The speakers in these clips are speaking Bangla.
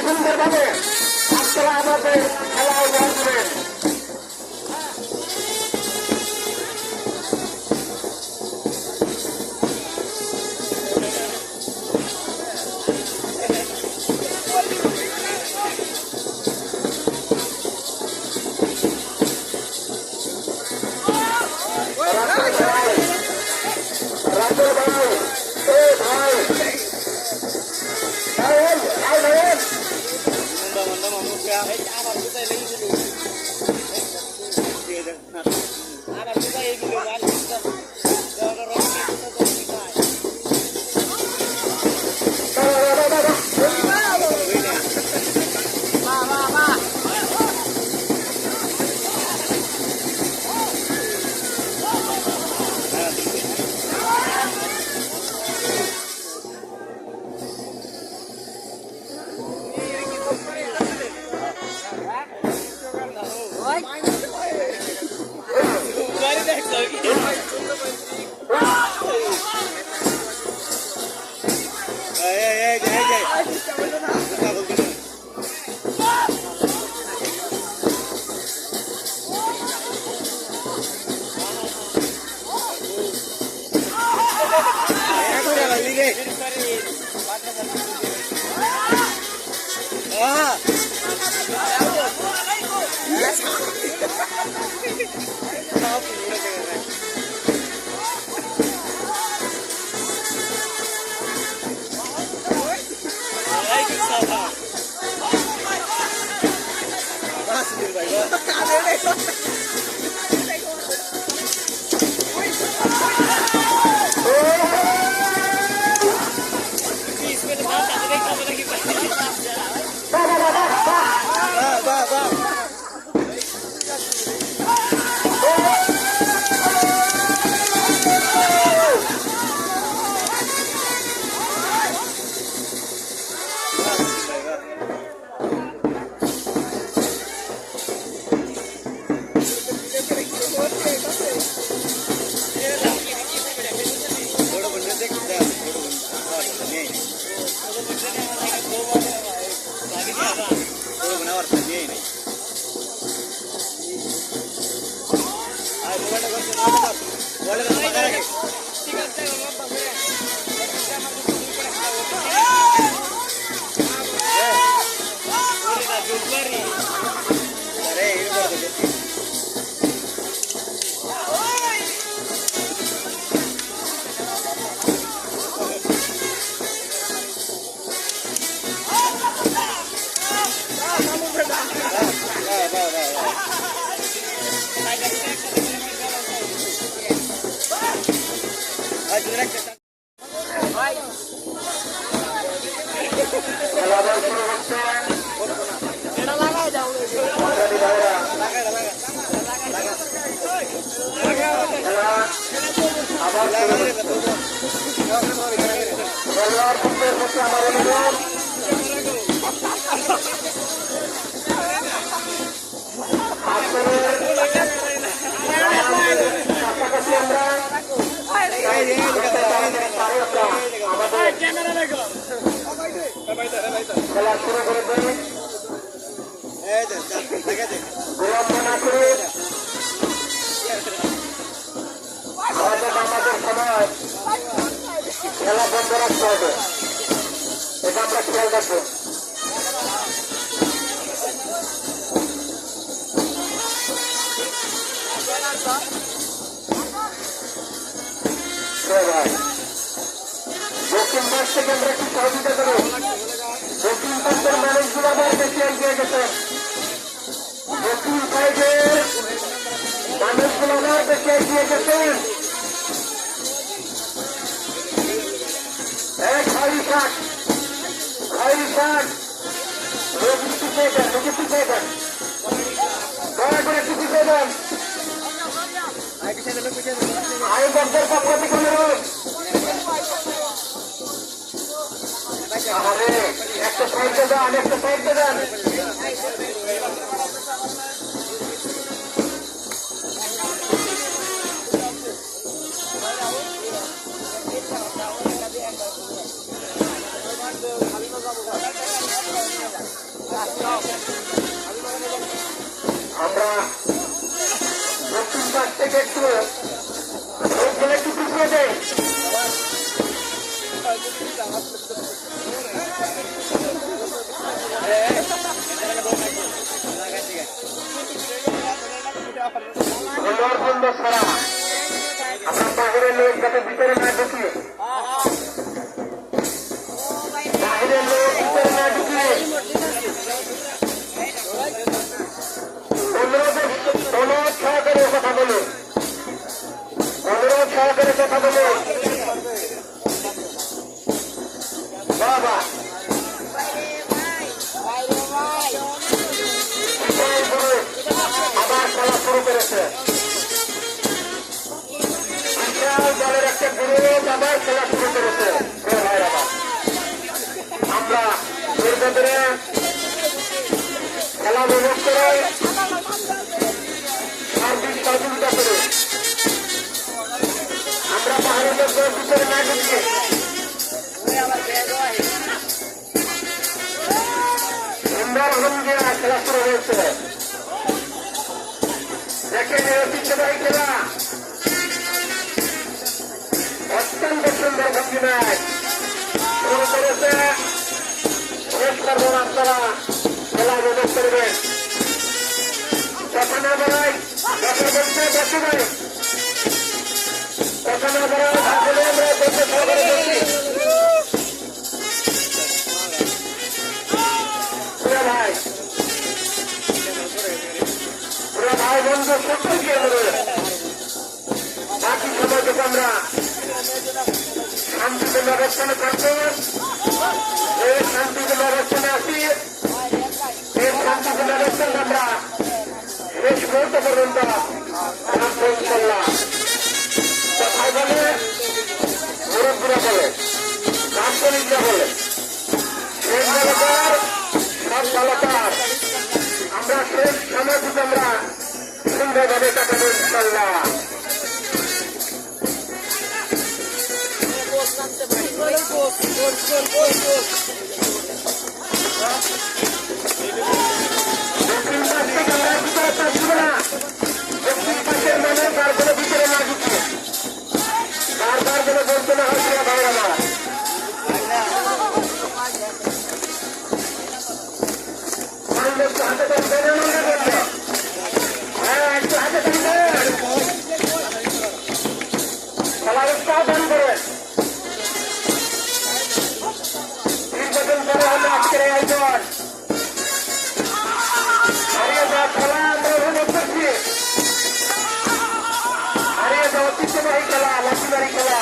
সুন্দরভাবে আপনারা আমাদের খেলায় বসবেন। খেলা শুরু করে দেন। বিড়ম্বনা করে আমাদের আমাদের সময় খেলা বন্ধ রাখতে হবে, এটা আমরা খেয়াল রাখবো। দক্ষিণ পাশ থেকে আমরা একটু সহযোগিতা করব। দক্ষিণ পাশের মানুষগুলো আবার বেশি এগিয়ে গেছে। দক্ষিণ সাইডের মানুষগুলো আবার বেশি এগিয়ে গেছে। খয়রি শাক পিছিয়ে দেন, পিছিয়ে দেন, দয়া করে পিছিয়ে দেন। আয়োজকদের পক্ষ থেকে অনুরোধ, একটা সাইডে যান, একটা সাইডে যান। আমরা দক্ষিণ পাশ থেকে একটু লোকগুলো একটু পিছিয়ে দেয়। বন্ধ ছাড়া আমরা বাহিরের লোক যাতে ভিতরে না ঢুকিয়ে, বাহিরের লোক ভিতরে না ঢুকিয়ে অনুরোধ সহকারে কথা বলুন, অনুরোধ সহকারে কথা বলুন। বাবা আবার খেলা শুরু করেছে, বিশাল দলের একটা বিরোধ আবার খেলা শুরু করেছে। আমরা এর ভেতরে খেলা উপভোগ করে সার্বিক সহযোগিতা করে আমরা পাহাড়ের লোকের ভিতরে না ঢুকে সুন্দর ভঙ্গিয়া খেলা শুরু হয়েছে। দেখেন ঐতিহ্যবাহী খেলা অত্যন্ত সুন্দর ভঙ্গি ম্যাচ শুরু করেছে। শেষ করবেন আপনারা, খেলা উপভোগ করবেন। কথা না বলাই কথা বলতে বসে নাই, কথা না বলাই আসলে আমরা বলতে সহকারে বলছি। পুরা ভাই বন্ধু সকলকে বাকি সময়টুকু আমরা শান্তিপূর্ণ অবস্থানে থাকবো। এই শান্তিপূর্ণ অবস্থানে আসি, এই শান্তিপূর্ণ অবস্থানে আমরা শেষ মুহূর্ত পর্যন্ত ইনশাল্লাহ। কথায় বলে, মুরব্বীরা বলে, দার্শনিকরা বলে, শেষ ভালোকার সব ভালোকার। আমরা শেষ সময়টুকু আমরা সুন্দরভাবে কাটাবো ইনশাল্লাহ। দক্ষিণ পাশ থেকে আমরা ভিতরে পাচ্ছি না, দক্ষিণ পাশের মানুষ তারপরে ভিতরে না ঢুকছে, বারবার যেন বলতে না হচ্ছে ভাইরা না। হাতে হ্যাঁ একটু হাতে খেলার উৎসাহ দান করেন। দীর্ঘদিন পরে হলো আজকের এই আয়োজন। হারিয়ে যাওয়া খেলা আমরা উপভোগ করছি, হারিয়ে যাওয়া ঐতিহ্যবাহী খেলা, লাঠিবাড়ি খেলা।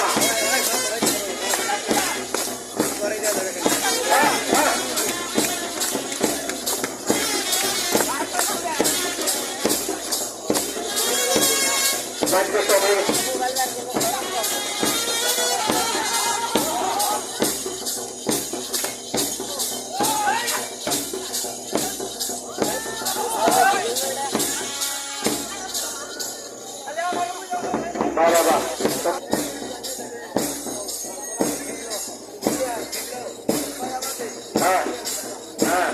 বাবা হ্যাঁ হ্যাঁ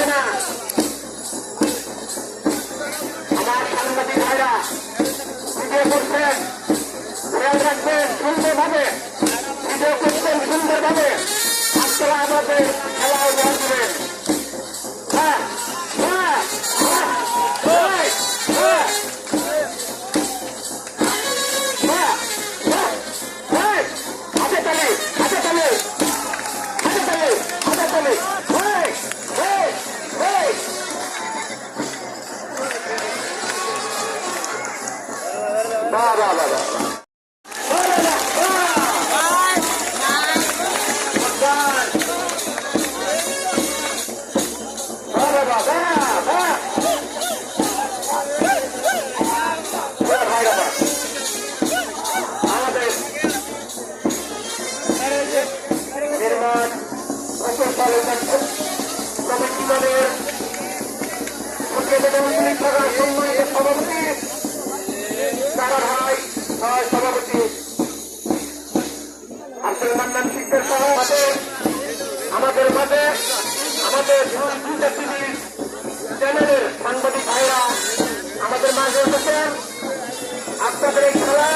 হবে না। আমার সাংবাদিক ভাইরা ভিডিও করছেন, খেয়াল রাখবেন সুন্দরভাবে ভিডিও করছেন সুন্দরভাবে। আপনারা আমাদের খেলায় বল দিবেন। হ্যাঁ হ্যাঁ হ্যাঁ হ্যাঁ হাতে তালে হাতে তালে হাতে তালে হাতে তালে বাহ বাহ বাহ বাহ কমিটি দলের সভাপতি তারা ভাই সভাপতি আব্দুল মান্নান শিকদার সহ আমাদের মাঝে আমাদের চ্যানেলের সাংবাদিক ভাইরা আমাদের মাঝে এসেছেন। আপনাদের এই খেলা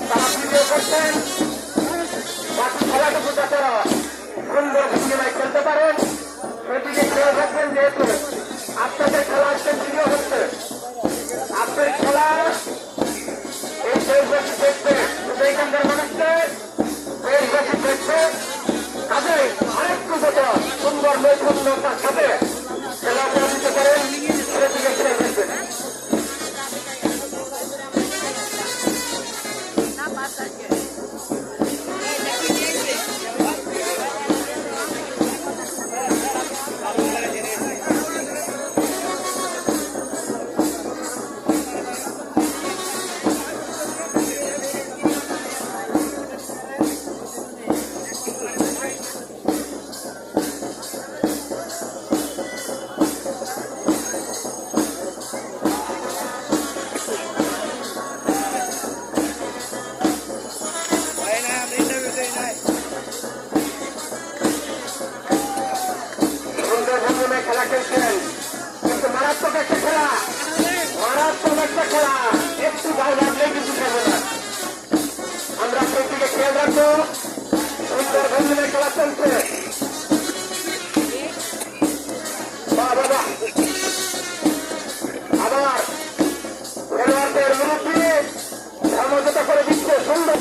তারা ভিডিও করছেন। বাকি খেলাটুকু যাতে সুন্দর ভঙ্গিমায় খেলতে পারেন সেদিকে খেয়াল রাখবেন। যেহেতু আপনাদের খেলা আজকে ভিডিও হচ্ছে, আপনার খেলা এই দেশবাসী দেখবে, এখানকার মানুষকে দেশবাসী দেখবে। কাজে আরেকটু যত সুন্দর নৈপুণ্যতার সাথে খেলা করে দিতে পারেন সেদিকে খেয়াল রাখবেন। খেলা খেলছেন কিন্তু মারাত্মক একটা খেলা, একটু গায়ে লাগলে কিন্তু খেলবে না। আমরা সেই দিকে খেয়াল রাখবো। সুন্দর ভঙ্গিমায় খেলা চলছে। আবার খেলোয়াড়দের মুরব্বী সমঝোতা করে দিচ্ছে সুন্দর।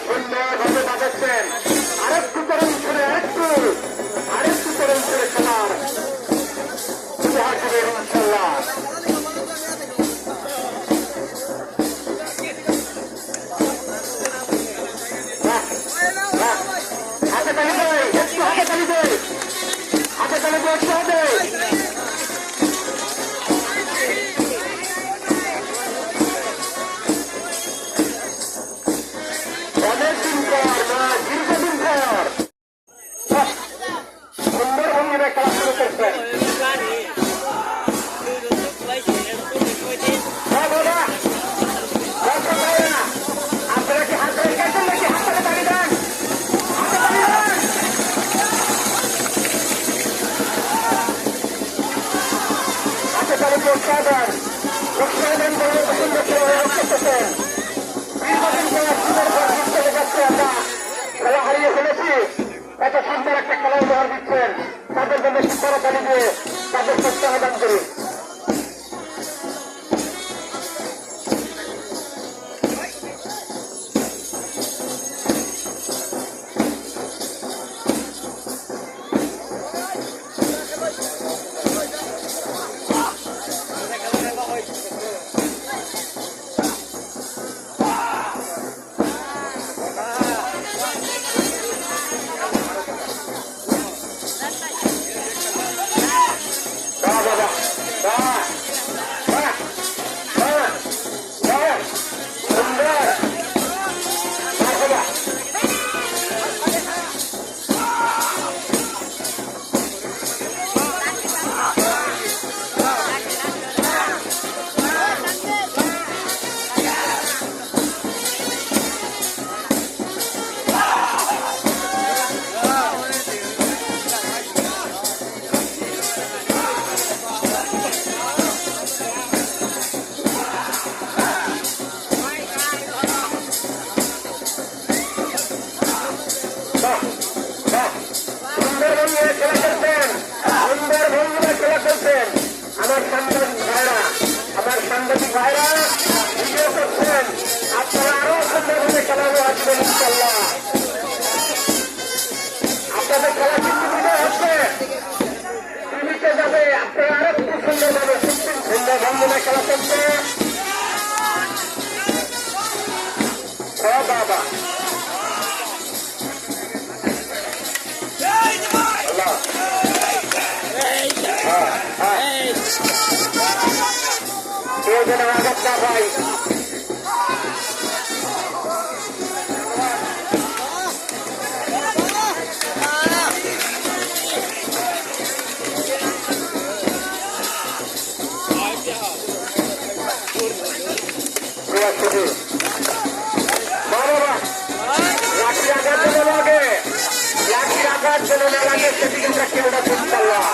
সুন্দরভাবে বাজাচ্ছেন। আরেকটু করে উঠে আরেকটু করে উঠে খেলার উপহার দেবেন ইনশাল্লাহ। হাতে তালি দেয়, একটু হাতে তালি দেয়, হাতে তালি দিয়ে একটু হবে। অনেকদিন পর দীর্ঘদিন আমার সাংবাদিক ভাইরা ভিডিও করছেন, আপনারা আরো সুন্দরভাবে খেলানো আসবেন ইনশাল্লাহ। আপনাদের খেলা কিন্তু বিজয় হচ্ছে, টিভিতে যাবে, আপনারা আরো খুব সুন্দরভাবে সুন্দর ভঙ্গনে খেলা চলছে। বাবা কেউ যেন আঘাত না পাই। লাঠির আঘাত যেন লাগে, লাঠির আঘাত যেন না লাগে সেদিকে আমরা খেলটা ইনশাল্লাহ।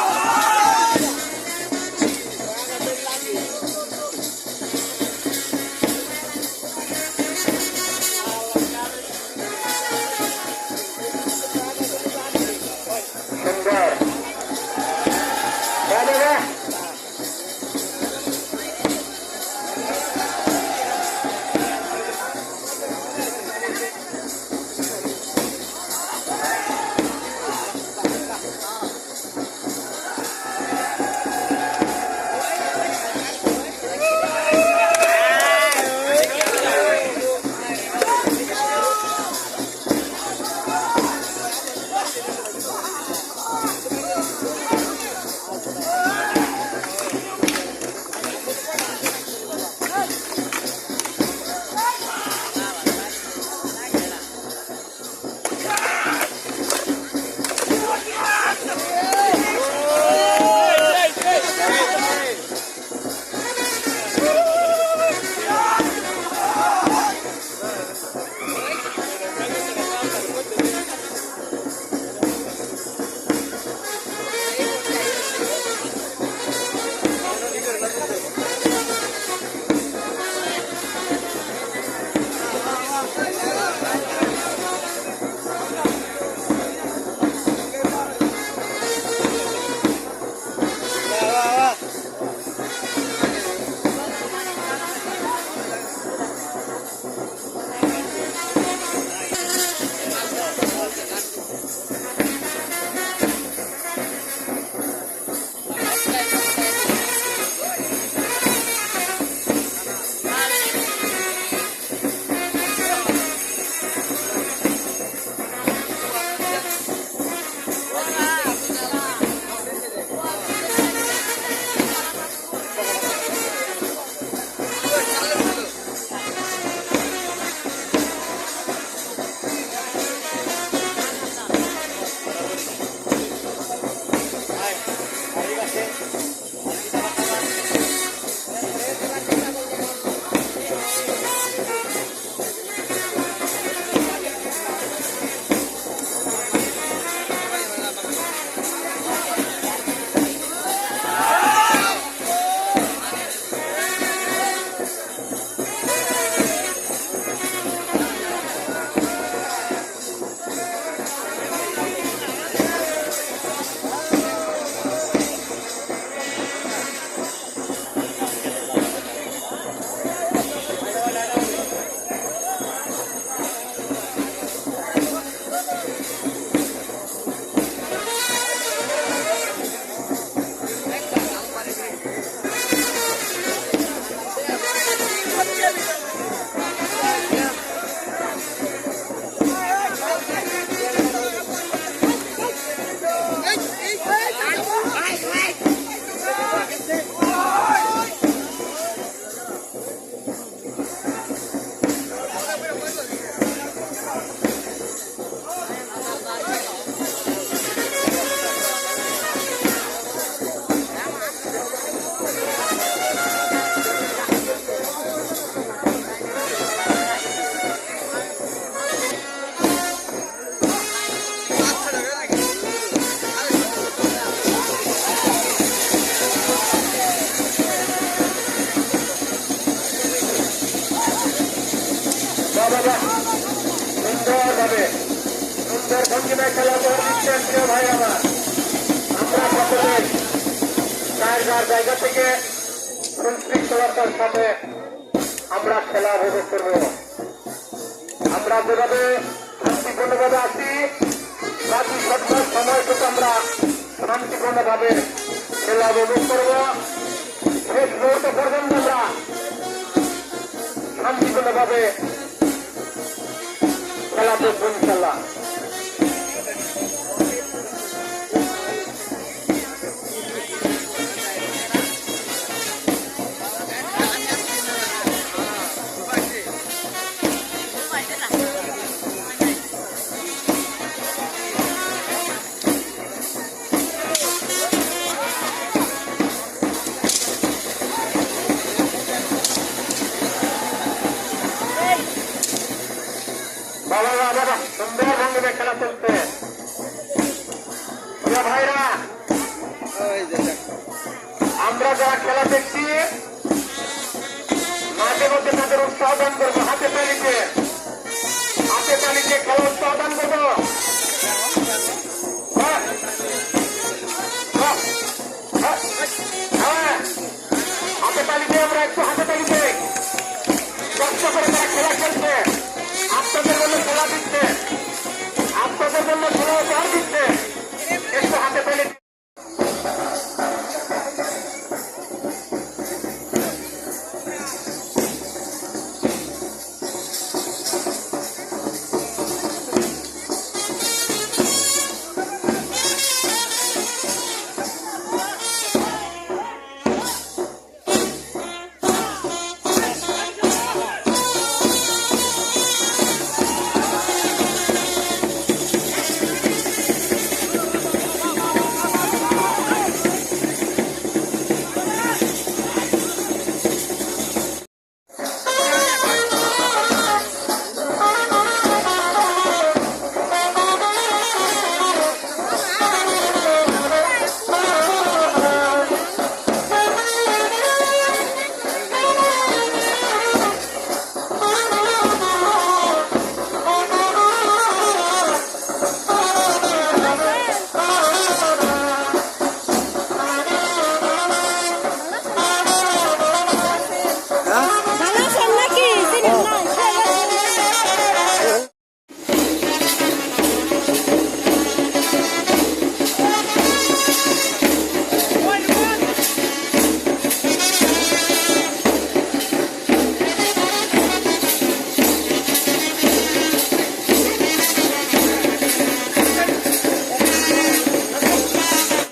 সুন্দরভাবে সুন্দর ভঙ্গিমায় খেলা করে দিচ্ছেন প্রিয় ভাই আমার। আমরা সকলে যার যার জায়গা থেকে সুশৃঙ্খলতার সাথে আমরা খেলা উপভোগ করব। আমরা যেভাবে শান্তিপূর্ণভাবে আছি বাকি সন্ধ্যার সময় থেকে আমরা শান্তিপূর্ণভাবে খেলা উপভোগ করব। শেষ মুহূর্ত পর্যন্ত আমরা শান্তিপূর্ণভাবে খেলা করবো ইনশাল্লাহ। বাবা সুন্দর ভঙ্গিতে খেলা চলছে ভাইরা। আমরা যারা খেলা দেখছি মাঝে মধ্যে তাদের উৎসাহ দান করবো, হাতে তালিতে খেলা উৎসাহ দান করবো। হাতে তালিতে আমরা একটু হাতে তালিতে কষ্ট করে তারা খেলা খেলছে, আপনাদের জন্য খেলা দিচ্ছে, আপনাদের জন্য খেলা